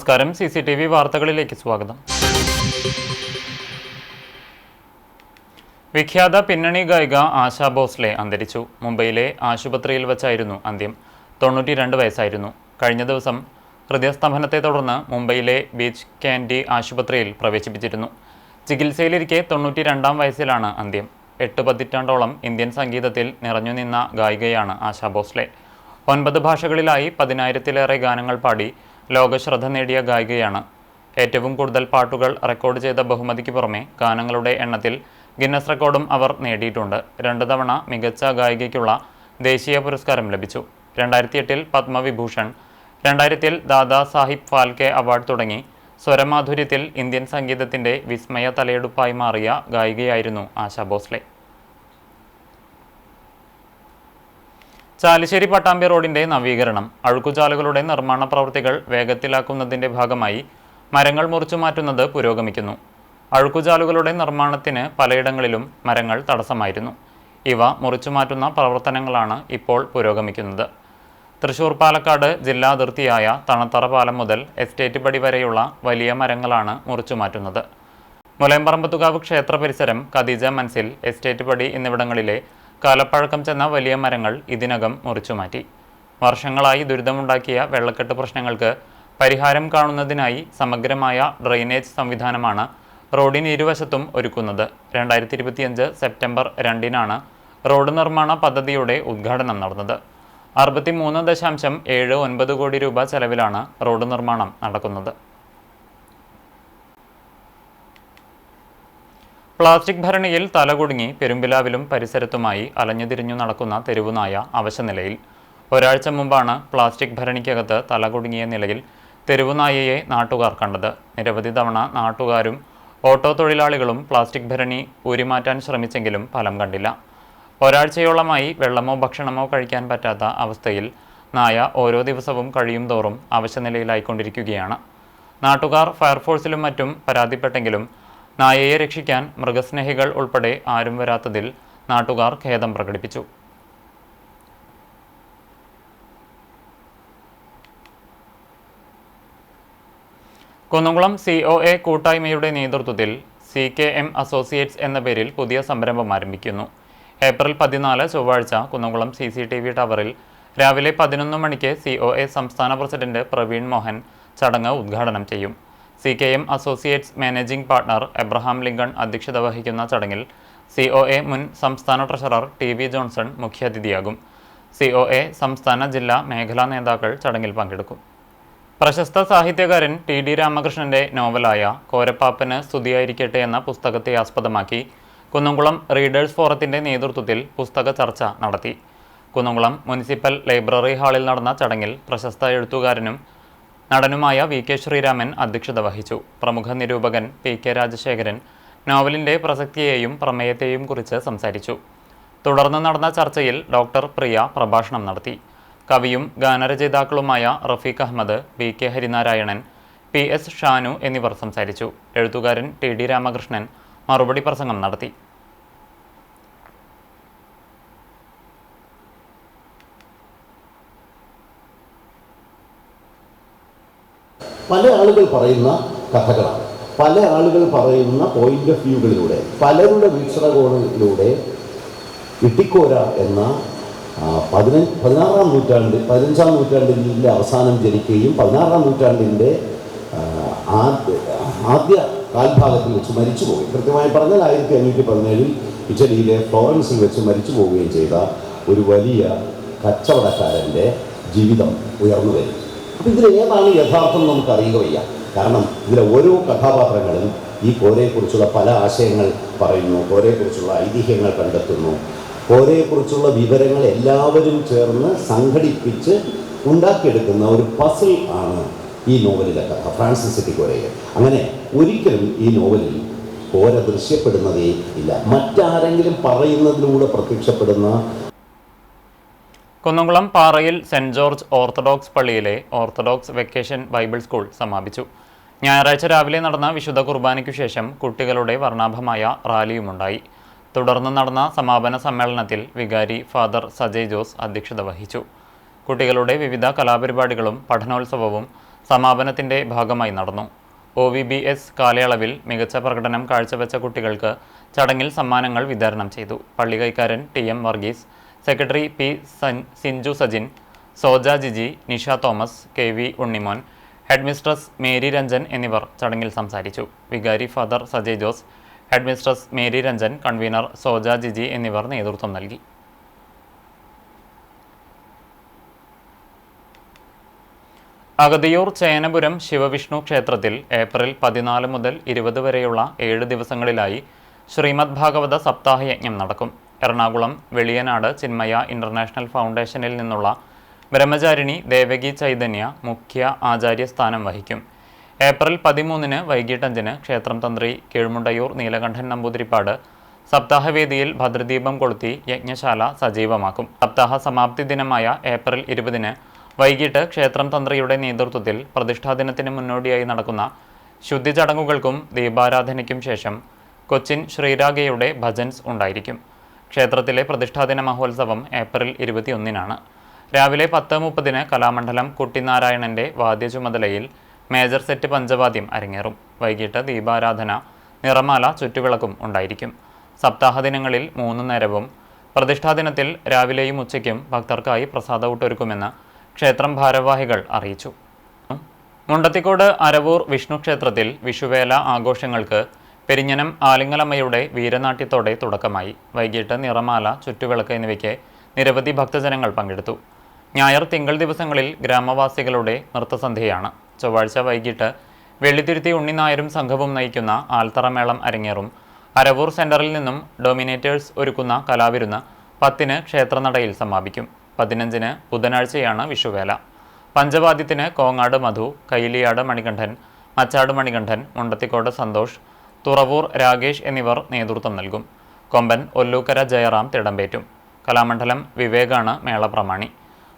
നമസ്കാരം. CCTV വാർത്തകളിലേക്ക് സ്വാഗതം. വിഖ്യാത പിന്നണി ഗായിക ആശാ ഭോസ്ലെ അന്തരിച്ചു. മുംബൈയിലെ ആശുപത്രിയിൽ വച്ചായിരുന്നു അന്ത്യം. 92 വയസ്സായിരുന്നു. കഴിഞ്ഞ ദിവസം ഹൃദയസ്തംഭനത്തെ തുടർന്ന് മുംബൈയിലെ ബീച്ച് കാൻഡി ആശുപത്രിയിൽ പ്രവേശിപ്പിച്ചിരുന്നു. ചികിത്സയിലിരിക്കെ 92-ാം വയസ്സിലാണ് അന്ത്യം. 8 പതിറ്റാണ്ടോളം ഇന്ത്യൻ സംഗീതത്തിൽ നിറഞ്ഞുനിന്ന ഗായികയാണ് ആശാ ഭോസ്ലെ. 9 ഭാഷകളിലായി 10,000-ലേറെ ഗാനങ്ങൾ പാടി ലോകശ്രദ്ധ നേടിയ ഗായികയാണ്. ഏറ്റവും കൂടുതൽ പാട്ടുകൾ റെക്കോർഡ് ചെയ്ത ബഹുമതിക്ക് പുറമെ ഗാനങ്ങളുടെ എണ്ണത്തിൽ ഗിന്നസ് റെക്കോർഡും അവർ നേടിയിട്ടുണ്ട്. 2 തവണ മികച്ച ഗായികയ്ക്കുള്ള ദേശീയ പുരസ്കാരം ലഭിച്ചു. 2008-ൽ പത്മവിഭൂഷൺ, 2000-ൽ ദാദാ സാഹിബ് ഫാൽക്കെ അവാർഡ് തുടങ്ങി സ്വരമാധുര്യത്തിൽ ഇന്ത്യൻ സംഗീതത്തിൻ്റെ വിസ്മയ തലയെടുപ്പായി മാറിയ ഗായികയായിരുന്നു ആശാ ഭോസ്ലെ. ചാലിശ്ശേരി പട്ടാമ്പി റോഡിൻ്റെ നവീകരണം. അഴുക്കുചാലുകളുടെ നിർമ്മാണ പ്രവൃത്തികൾ വേഗത്തിലാക്കുന്നതിൻ്റെ ഭാഗമായി മരങ്ങൾ മുറിച്ചു മാറ്റുന്നത് പുരോഗമിക്കുന്നു. അഴുക്കുചാലുകളുടെ നിർമ്മാണത്തിന് പലയിടങ്ങളിലും മരങ്ങൾ തടസ്സമായിരുന്നു. ഇവ മുറിച്ചു മാറ്റുന്ന പ്രവർത്തനങ്ങളാണ് ഇപ്പോൾ പുരോഗമിക്കുന്നത്. തൃശൂർ പാലക്കാട് ജില്ലാ അതിർത്തിയായ തണത്തറ പാലം മുതൽ എസ്റ്റേറ്റ് പടി വരെയുള്ള വലിയ മരങ്ങളാണ് മുറിച്ചു മാറ്റുന്നത്. മുലയമ്പറമ്പത്തുകാവ് ക്ഷേത്ര പരിസരം, ഖദീജ മൻസിൽ, എസ്റ്റേറ്റ് പടി എന്നിവിടങ്ങളിലെ കാലപ്പഴക്കം ചെന്ന വലിയ മരങ്ങൾ ഇതിനകം മുറിച്ചുമാറ്റി. വർഷങ്ങളായി ദുരിതമുണ്ടാക്കിയ വെള്ളക്കെട്ട് പ്രശ്നങ്ങൾക്ക് പരിഹാരം കാണുന്നതിനായി സമഗ്രമായ ഡ്രെയിനേജ് സംവിധാനമാണ് റോഡിന് ഇരുവശത്തും ഒരുക്കുന്നത്. 2025 സെപ്റ്റംബർ 2-നാണ് റോഡ് നിർമ്മാണ പദ്ധതിയുടെ ഉദ്ഘാടനം നടന്നത്. 63.79 കോടി രൂപ ചെലവിലാണ് റോഡ് നിർമ്മാണം നടക്കുന്നത്. പ്ലാസ്റ്റിക് ഭരണിയിൽ തലകുടുങ്ങി പെരുമ്പിലാവിലും പരിസരത്തുമായി അലഞ്ഞുതിരിഞ്ഞു നടക്കുന്ന തെരുവുനായ അവശനിലയിൽ. ഒരാഴ്ച മുമ്പാണ് പ്ലാസ്റ്റിക് ഭരണിക്കകത്ത് തലകുടുങ്ങിയ നിലയിൽ തെരുവുനായയെ നാട്ടുകാർ കണ്ടത്. നിരവധി തവണ നാട്ടുകാരും ഓട്ടോ തൊഴിലാളികളും പ്ലാസ്റ്റിക് ഭരണി ഊരിമാറ്റാൻ ശ്രമിച്ചെങ്കിലും ഫലം കണ്ടില്ല. ഒരാഴ്ചയോളമായി വെള്ളമോ ഭക്ഷണമോ കഴിക്കാൻ പറ്റാത്ത അവസ്ഥയിൽ നായ ഓരോ ദിവസവും കഴിയും തോറും അവശനിലയിലായിക്കൊണ്ടിരിക്കുകയാണ്. നാട്ടുകാർ ഫയർഫോഴ്സിലും മറ്റും പരാതിപ്പെട്ടെങ്കിലും നായയെ രക്ഷിക്കാൻ മൃഗസ്നേഹികൾ ഉൾപ്പെടെ ആരും വരാത്തതിൽ നാട്ടുകാർ ഖേദം പ്രകടിപ്പിച്ചു. കുന്നംകുളം COA കൂട്ടായ്മയുടെ നേതൃത്വത്തിൽ CKM അസോസിയേറ്റ്സ് എന്ന പേരിൽ പുതിയ സംരംഭം ആരംഭിക്കുന്നു. ഏപ്രിൽ 14 ചൊവ്വാഴ്ച കുന്നംകുളം CCTV ടവറിൽ രാവിലെ 11 മണിക്ക് COA സംസ്ഥാന പ്രസിഡന്റ് പ്രവീൺ മോഹൻ ചടങ്ങ് ഉദ്ഘാടനം ചെയ്യും. CKM associates managing partner Abraham Lincoln അധ്യക്ഷത വഹിക്കുന്ന ചടങ്ങിൽ COA മുൻ സംസ്ഥാന ട്രഷറർ TV ജോൺസൺ മുഖ്യാതിഥിയാകും. COA സംസ്ഥാന ജില്ലാ മേഖലാ നേതാക്കൾ ചടങ്ങിൽ പങ്കെടുക്കും. പ്രശസ്ത സാഹിത്യകാരൻ TD രാമകൃഷ്ണൻ്റെ നോവലായ കോരപ്പാപ്പന് സ്തുതിയായിരിക്കട്ടെ എന്ന പുസ്തകത്തെ ആസ്പദമാക്കി കുന്നംകുളം റീഡേഴ്സ് ഫോറത്തിൻ്റെ നേതൃത്വത്തിൽ പുസ്തക ചർച്ച നടത്തി. കുന്നംകുളം മുനിസിപ്പൽ ലൈബ്രറി ഹാളിൽ നടന്ന ചടങ്ങിൽ പ്രശസ്ത എഴുത്തുകാരനും നടനുമായ VK ശ്രീരാമൻ അധ്യക്ഷത വഹിച്ചു. പ്രമുഖ നിരൂപകൻ PK രാജശേഖരൻ നോവലിൻ്റെ പ്രസക്തിയെയും പ്രമേയത്തെയും കുറിച്ച് സംസാരിച്ചു. തുടർന്ന് നടന്ന ചർച്ചയിൽ ഡോക്ടർ പ്രിയ പ്രഭാഷണം നടത്തി. കവിയും ഗാനരചയിതാക്കളുമായ റഫീഖ് അഹമ്മദ്, BK ഹരിനാരായണൻ, PS ഷാനു എന്നിവർ സംസാരിച്ചു. എഴുത്തുകാരൻ TD രാമകൃഷ്ണൻ മറുപടി പ്രസംഗം നടത്തി. പല ആളുകൾ പറയുന്ന കഥകളാണ്, പല ആളുകൾ പറയുന്ന പോയിന്റ് ഓഫ് വ്യൂകളിലൂടെ, പലരുടെ വീക്ഷണകോണിലൂടെ ഇട്ടിക്കോര എന്ന 15-ാം നൂറ്റാണ്ടിൻ്റെ അവസാനം ജനിക്കുകയും 16-ാം നൂറ്റാണ്ടിൻ്റെ ആദ്യ കാൽഭാഗത്തിൽ വെച്ച് മരിച്ചു പോവുകയും, കൃത്യമായി പറഞ്ഞാൽ 1517 ഇറ്റലിയിലെ ഫ്ലോറൻസിൽ വെച്ച് മരിച്ചു പോവുകയും ചെയ്ത ഒരു വലിയ കച്ചവടക്കാരൻ്റെ ജീവിതം ഉയർന്നു വരും. അപ്പോൾ ഇതിലേതാണ് യഥാർത്ഥം നമുക്കറിയുക വയ്യ. കാരണം ഇതിലെ ഓരോ കഥാപാത്രങ്ങളും ഈ കോരയെക്കുറിച്ചുള്ള പല ആശയങ്ങൾ പറയുന്നു, കോരയെക്കുറിച്ചുള്ള ഐതിഹ്യങ്ങൾ കണ്ടെത്തുന്നു, കോരയെക്കുറിച്ചുള്ള വിവരങ്ങൾ എല്ലാവരും ചേർന്ന് സംഘടിപ്പിച്ച് ഉണ്ടാക്കിയെടുക്കുന്ന ഒരു പസിൽ ആണ് ഈ നോവലിലെ കഥ, ഫ്രാൻസിസ് എറ്റിക്കോരയെ. അങ്ങനെ ഒരിക്കലും ഈ നോവലിൽ കോര ദൃശ്യപ്പെടുന്നതേ ഇല്ല, മറ്റാരെങ്കിലും പറയുന്നതിലൂടെ പ്രത്യക്ഷപ്പെടുന്ന. കുന്നംകുളം പാറയിൽ സെൻറ് ജോർജ് ഓർത്തഡോക്സ് പള്ളിയിലെ ഓർത്തഡോക്സ് വെക്കേഷൻ ബൈബിൾ സ്കൂൾ സമാപിച്ചു. ഞായറാഴ്ച രാവിലെ നടന്ന വിശുദ്ധ കുർബാനയ്ക്കു ശേഷം കുട്ടികളുടെ വർണ്ണാഭമായ റാലിയുമുണ്ടായി. തുടർന്ന് നടന്ന സമാപന സമ്മേളനത്തിൽ വികാരി ഫാദർ സജയ് ജോസ് അധ്യക്ഷത വഹിച്ചു. കുട്ടികളുടെ വിവിധ കലാപരിപാടികളും പഠനോത്സവവും സമാപനത്തിൻ്റെ ഭാഗമായി നടന്നു. OVBS കാലയളവിൽ മികച്ച പ്രകടനം കാഴ്ചവെച്ച കുട്ടികൾക്ക് ചടങ്ങിൽ സമ്മാനങ്ങൾ വിതരണം ചെയ്തു. പള്ളി കൈക്കാരൻ TM Varghese, secretary P Sinju Sajin, Soja Jiji, Nisha Thomas, KV Unnimon, headmistress Mary Ranjan എന്നിവർ ചടങ്ങിൽ സംസാരിച്ചു. വികാരി father Sajay Jose, headmistress Mary Ranjan, convener Soja Jiji എന്നിവർ നേതൃത്വം നൽകി. അഗതിയൂർ ചേനപുരം ശിവവിഷ്ണു ക്ഷേത്രത്തിൽ ഏപ്രിൽ 14 മുതൽ 20 വരെയുള്ള 7 ദിവസങ്ങളിലായി ശ്രീമദ് ഭാഗവത സപ്താഹയജ്ഞം നടക്കും. എറണാകുളം വെളിയനാട് ചിന്മയ ഇന്റർനാഷണൽ ഫൗണ്ടേഷനിൽ നിന്നുള്ള ബ്രഹ്മചാരിണി ദേവകി ചൈതന്യ മുഖ്യ ആചാര്യസ്ഥാനം വഹിക്കും. ഏപ്രിൽ 13 വൈകിട്ട് 5 ക്ഷേത്രം തന്ത്രി കീഴ്മുണ്ടയൂർ നീലകണ്ഠൻ നമ്പൂതിരിപ്പാട് സപ്താഹവേദിയിൽ ഭദ്രദീപം കൊളുത്തി യജ്ഞശാല സജീവമാക്കും. സപ്താഹ സമാപ്തി ദിനമായ ഏപ്രിൽ 20 വൈകിട്ട് ക്ഷേത്രം തന്ത്രിയുടെ നേതൃത്വത്തിൽ പ്രതിഷ്ഠാദിനത്തിന് മുന്നോടിയായി നടക്കുന്ന ശുദ്ധി ചടങ്ങുകൾക്കും ദീപാരാധനയ്ക്കും ശേഷം കൊച്ചിൻ ശ്രീരാഗയുടെ ഭജൻസ് ഉണ്ടായിരിക്കും. ക്ഷേത്രത്തിലെ പ്രതിഷ്ഠാദിന മഹോത്സവം ഏപ്രിൽ 21 രാവിലെ 10:30 കലാമണ്ഡലം കുട്ടിനാരായണന്റെ വാദ്യചുമതലയിൽ മേജർ സെറ്റ് പഞ്ചവാദ്യം അരങ്ങേറും. വൈകിട്ട് ദീപാരാധന, നിറമാല, ചുറ്റുവിളക്കും ഉണ്ടായിരിക്കും. സപ്താഹ ദിനങ്ങളിൽ 3 നേരവും പ്രതിഷ്ഠാദിനത്തിൽ രാവിലെയും ഉച്ചയ്ക്കും ഭക്തർക്കായി പ്രസാദഊട്ടൊരുക്കുമെന്ന് ക്ഷേത്രം ഭാരവാഹികൾ അറിയിച്ചു. മുണ്ടത്തിക്കോട് അരവൂർ വിഷ്ണു ക്ഷേത്രത്തിൽ വിഷുവേല ആഘോഷങ്ങൾക്ക് പെരിഞ്ഞനം ആലിങ്ങലമ്മയുടെ വീരനാട്യത്തോടെ തുടക്കമായി. വൈകിട്ട് നിറമാല, ചുറ്റുവിളക്ക് എന്നിവയ്ക്ക് നിരവധി ഭക്തജനങ്ങൾ പങ്കെടുത്തു. ഞായർ, തിങ്കൾ ദിവസങ്ങളിൽ ഗ്രാമവാസികളുടെ നൃത്തസന്ധ്യയാണ്. ചൊവ്വാഴ്ച വൈകിട്ട് വെള്ളിത്തിരുത്തി ഉണ്ണിനായരും സംഘവും നയിക്കുന്ന ആൽത്തറമേളം അരങ്ങേറും. അരവൂർ സെന്ററിൽ നിന്നും ഡോമിനേറ്റേഴ്സ് ഒരുക്കുന്ന കലാവിരുന്ന് 10 ക്ഷേത്രനടയിൽ സമാപിക്കും. 15 ബുധനാഴ്ചയാണ് വിഷുവേല. പഞ്ചവാദ്യത്തിന് കോങ്ങാട് മധു, കൈലിയാട് മണികണ്ഠൻ, മച്ചാട് മണികണ്ഠൻ, മുണ്ടത്തിക്കോട് സന്തോഷ്, തുറവൂർ രാകേഷ് എന്നിവർ നേതൃത്വം നൽകും. കൊമ്പൻ ഒല്ലൂക്കര ജയറാം തിടമ്പേറ്റും. കലാമണ്ഡലം വിവേകാണ് മേളപ്രമാണി.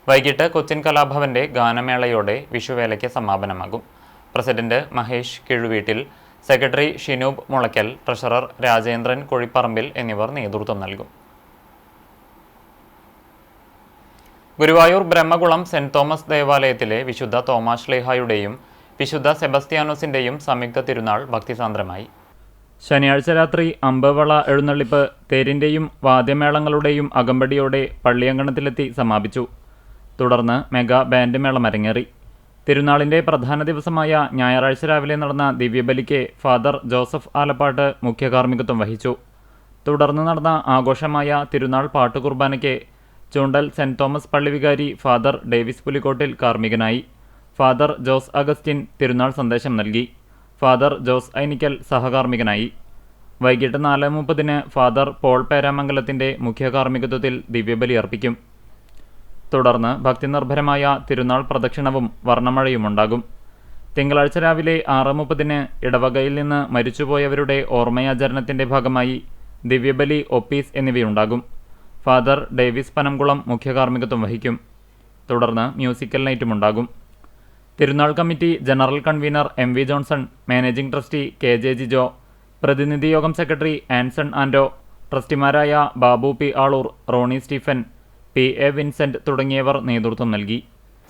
വൈകിട്ട് കൊച്ചിൻ കലാഭവന്റെ ഗാനമേളയോടെ വിഷുവേലയ്ക്ക് സമാപനമാകും. President Mahesh Kizhuveettil, secretary Shinoob Mulaykkal, treasurer Rajendran Kozhipparambil എന്നിവർ നേതൃത്വം നൽകും. ഗുരുവായൂർ ബ്രഹ്മകുളം സെന്റ് തോമസ് ദേവാലയത്തിലെ വിശുദ്ധ തോമാശ്ലീഹായുടെയും വിശുദ്ധ സെബസ്ത്യാനോസിന്റെയും സംയുക്ത തിരുനാൾ ഭക്തിസാന്ദ്രമായി. ശനിയാഴ്ച രാത്രി അമ്പവള എഴുന്നള്ളിപ്പ് തേരിന്റെയും വാദ്യമേളങ്ങളുടെയും അകമ്പടിയോടെ പള്ളിയങ്കണത്തിലെത്തി സമാപിച്ചു. തുടർന്ന് മെഗാ ബാൻഡ് മേളം അരങ്ങേറി. തിരുനാളിന്റെ പ്രധാന ദിവസമായ ഞായറാഴ്ച രാവിലെ നടന്ന ദിവ്യബലിക്ക് ഫാദർ ജോസഫ് ആലപ്പാട്ട് മുഖ്യകാർമ്മികത്വം വഹിച്ചു. തുടർന്ന് നടന്ന ആഘോഷമായ തിരുനാൾ പാട്ടുകുർബാനയ്ക്ക് ചൂണ്ടൽ സെന്റ് തോമസ് പള്ളി വികാരി ഫാദർ ഡേവിസ് പുലിക്കോട്ടിൽ കാർമ്മികനായി. ഫാദർ ജോസ് അഗസ്റ്റിൻ തിരുനാൾ സന്ദേശം നൽകി. ഫാദർ ജോസ് ഐനിക്കൽ സഹകാർമ്മികനായി. വൈകിട്ട് 4:30 ഫാദർ പോൾ പേരാമംഗലത്തിന്റെ മുഖ്യകാർമ്മികത്വത്തിൽ ദിവ്യബലി അർപ്പിക്കും. തുടർന്ന് ഭക്തിനിർഭരമായ തിരുനാൾ പ്രദക്ഷിണവും വർണ്ണമഴയുമുണ്ടാകും. തിങ്കളാഴ്ച രാവിലെ 6:30 ഇടവകയിൽ നിന്ന് മരിച്ചുപോയവരുടെ ഓർമ്മയാചരണത്തിന്റെ ഭാഗമായി ദിവ്യബലി, ഒപ്പീസ് എന്നിവയുണ്ടാകും. ഫാദർ ഡേവിസ് പനംകുളം മുഖ്യകാർമ്മികത്വം വഹിക്കും. തുടർന്ന് മ്യൂസിക്കൽ നൈറ്റുമുണ്ടാകും. തിരുനാൾ committee general convener MV Johnson, managing trustee KJ Jijo, പ്രതിനിധി യോഗം സെക്രട്ടറി ആൻസൺ ആൻഡോ, ട്രസ്റ്റിമാരായ Babu P Aloor, Ronnie Stephen, PA Vincent തുടങ്ങിയവർ നേതൃത്വം നൽകി.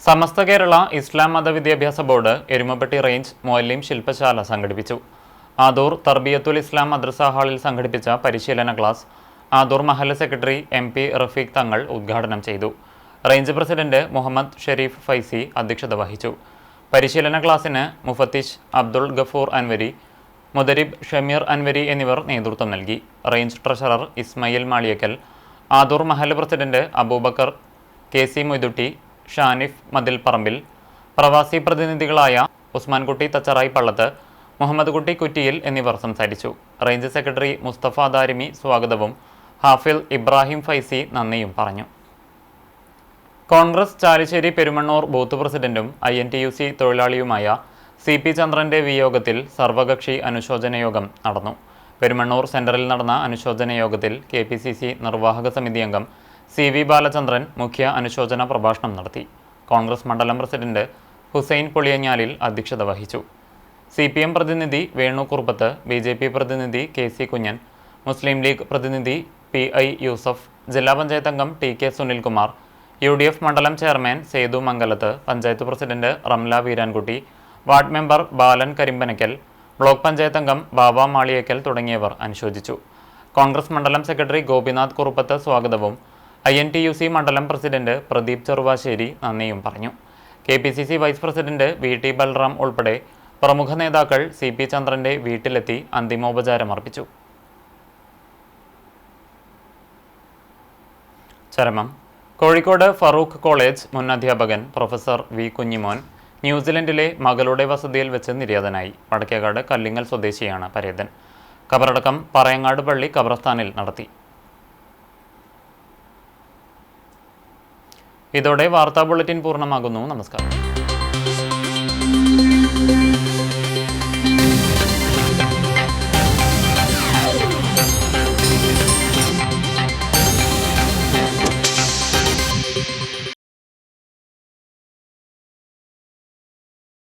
സമസ്ത കേരള ഇസ്ലാം മതവിദ്യാഭ്യാസ ബോർഡ് എരുമപ്പെട്ടി റേഞ്ച് മുഅല്ലിം ശില്പശാല സംഘടിപ്പിച്ചു. ആദൂർ തർബിയത്തുൽ ഇസ്ലാം മദ്രസ ഹാളിൽ സംഘടിപ്പിച്ച പരിശീലന ക്ലാസ് ആദൂർ മഹല്ല് സെക്രട്ടറി MP റഫീഖ് തങ്ങൾ ഉദ്ഘാടനം ചെയ്തു. റേഞ്ച് പ്രസിഡന്റ് മുഹമ്മദ് ഷെരീഫ് ഫൈസി അധ്യക്ഷത വഹിച്ചു. പരിശീലന ക്ലാസ്സിന് മുഫത്തിഷ് അബ്ദുൾ ഗഫൂർ അൻവരി, മുദരിബ് ഷമീർ അൻവരി എന്നിവർ നേതൃത്വം നൽകി. റേഞ്ച് ട്രഷറർ ഇസ്മയിൽ മാളിയക്കൽ, ആദൂർ മഹല്ല് പ്രസിഡന്റ് അബൂബക്കർ, KC മൊയ്തുട്ടി, ഷാനിഫ് മതിൽപ്പറമ്പിൽ, പ്രവാസി പ്രതിനിധികളായ ഉസ്മാൻകുട്ടി തച്ചറായി പള്ളത്ത്, മുഹമ്മദ് കുട്ടി കുറ്റിയിൽ എന്നിവർ സംസാരിച്ചു. റേഞ്ച് സെക്രട്ടറി മുസ്തഫ ദാരിമി സ്വാഗതവും ഹാഫിൽ ഇബ്രാഹിം ഫൈസി നന്ദിയും പറഞ്ഞു. കോൺഗ്രസ് ചാലിശ്ശേരി പെരുമണ്ണൂർ ബൂത്ത് പ്രസിഡന്റും INTUC തൊഴിലാളിയുമായ CP ചന്ദ്രന്റെ വിയോഗത്തിൽ സർവകക്ഷി അനുശോചന യോഗം നടന്നു. പെരുമണ്ണൂർ സെന്ററിൽ നടന്ന അനുശോചന യോഗത്തിൽ KPCC നിർവാഹക സമിതി അംഗം CV ബാലചന്ദ്രൻ മുഖ്യ അനുശോചന പ്രഭാഷണം നടത്തി. കോൺഗ്രസ് മണ്ഡലം പ്രസിഡന്റ് ഹുസൈൻ പൊളിയഞ്ഞാലിൽ അധ്യക്ഷത വഹിച്ചു. CPM പ്രതിനിധി വേണു കുറുപ്പത്ത്, BJP പ്രതിനിധി KC കുഞ്ഞൻ, മുസ്ലിം ലീഗ് പ്രതിനിധി PI യൂസഫ്, ജില്ലാ പഞ്ചായത്ത് അംഗം TK സുനിൽകുമാർ, UDF മണ്ഡലം chairman Sethu Mangalath, panchayat president Ramla Veerankutty, ward member Balan Karimpanakkal, block panchayat അംഗം ബാബ മാളിയേക്കൽ തുടങ്ങിയവർ അനുശോചിച്ചു. കോൺഗ്രസ് മണ്ഡലം സെക്രട്ടറി ഗോപിനാഥ് കുറുപ്പത്ത് സ്വാഗതവും INTUC മണ്ഡലം പ്രസിഡന്റ് പ്രദീപ് ചെറുവാശ്ശേരി നന്ദിയും പറഞ്ഞു. KPCC vice president VT Balram ഉൾപ്പെടെ പ്രമുഖ നേതാക്കൾ CP ചന്ദ്രന്റെ വീട്ടിലെത്തി അന്തിമോപചാരമർപ്പിച്ചു. ചരമം. കോഴിക്കോട് ഫറൂഖ് കോളേജ് മുൻ അധ്യാപകൻ പ്രൊഫസർ V കുഞ്ഞിമോൻ ന്യൂസിലൻഡിലെ മകളുടെ വസതിയിൽ വെച്ച് നിര്യാതനായി. വടക്കേകാട് കല്ലിങ്ങൽ സ്വദേശിയാണ് പരേതൻ. കബറടക്കം പറയങ്ങാട് പള്ളി ഖബർസ്ഥാനിൽ നടത്തി. ഇതോടെ വാർത്താ ബുള്ളറ്റിൻ പൂർണ്ണമാകുന്നു. നമസ്കാരം.